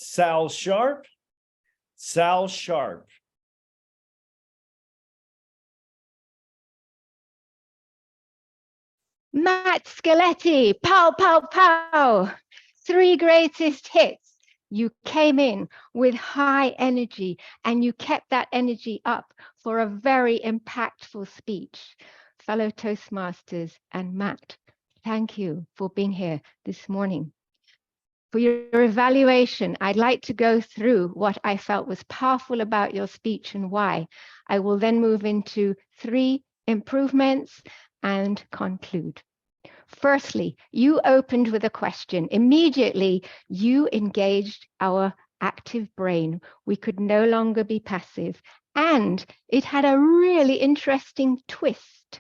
Sal Sharp. Sal Sharp. Matt Scoletti, pow, pow, pow. 3 greatest hits. You came in with high energy and you kept that energy up for a very impactful speech. Fellow Toastmasters and Matt, thank you for being here this morning. For your evaluation, I'd like to go through what I felt was powerful about your speech and why. I will then move into 3 improvements and conclude. Firstly, you opened with a question. Immediately, you engaged our active brain. We could no longer be passive. And it had a really interesting twist.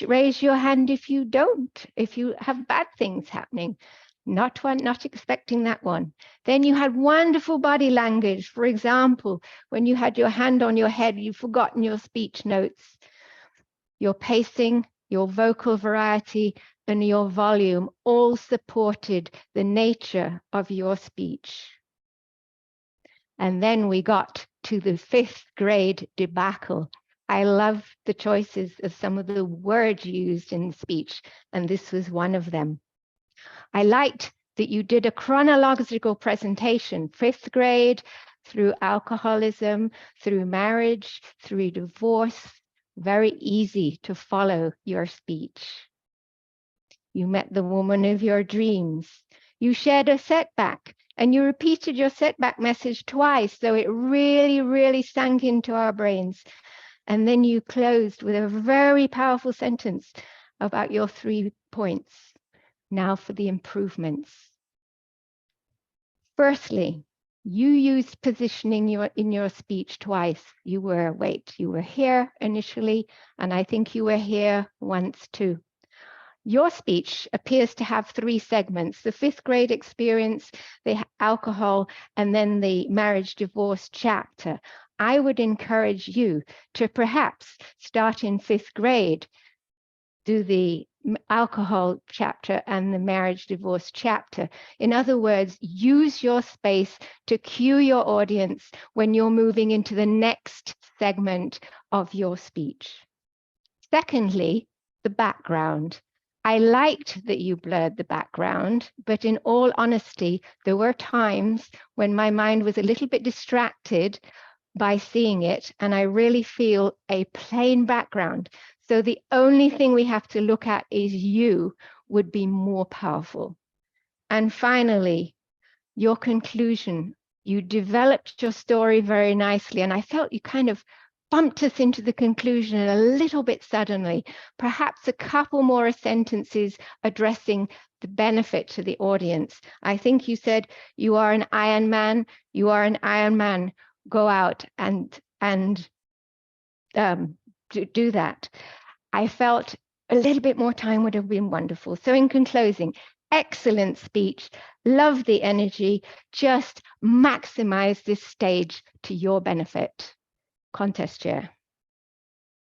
Raise your hand if you don't, if you have bad things happening. Not expecting that one. Then you had wonderful body language. For example, when you had your hand on your head, you've forgotten your speech notes. Your pacing, your vocal variety, and your volume all supported the nature of your speech. And then we got to the 5th grade debacle. I love the choices of some of the words used in the speech, and this was one of them. I liked that you did a chronological presentation, 5th grade, through alcoholism, through marriage, through divorce. Very easy to follow your speech. You met the woman of your dreams. You shared a setback and you repeated your setback message twice, so it really, really sank into our brains. And then you closed with a very powerful sentence about your 3 points. Now for the improvements. Firstly, you used positioning in your speech twice. You were here initially, and I think you were here once too. Your speech appears to have 3 segments: the 5th grade experience, the alcohol, and then the marriage divorce chapter. I would encourage you to perhaps start in 5th grade, do the alcohol chapter and the marriage divorce chapter. In other words, use your space to cue your audience when you're moving into the next segment of your speech. Secondly, the background. I liked that you blurred the background, but in all honesty, there were times when my mind was a little bit distracted by seeing it, and I really feel a plain background. So the only thing we have to look at is you would be more powerful. And finally, your conclusion. You developed your story very nicely, and I felt you kind of bumped us into the conclusion a little bit suddenly. Perhaps a couple more sentences addressing the benefit to the audience. I think you said, you are an Iron Man, you are an Iron Man. Go out and do that. I felt a little bit more time would have been wonderful. So in closing, excellent speech, love the energy, just maximize this stage to your benefit. Contest chair.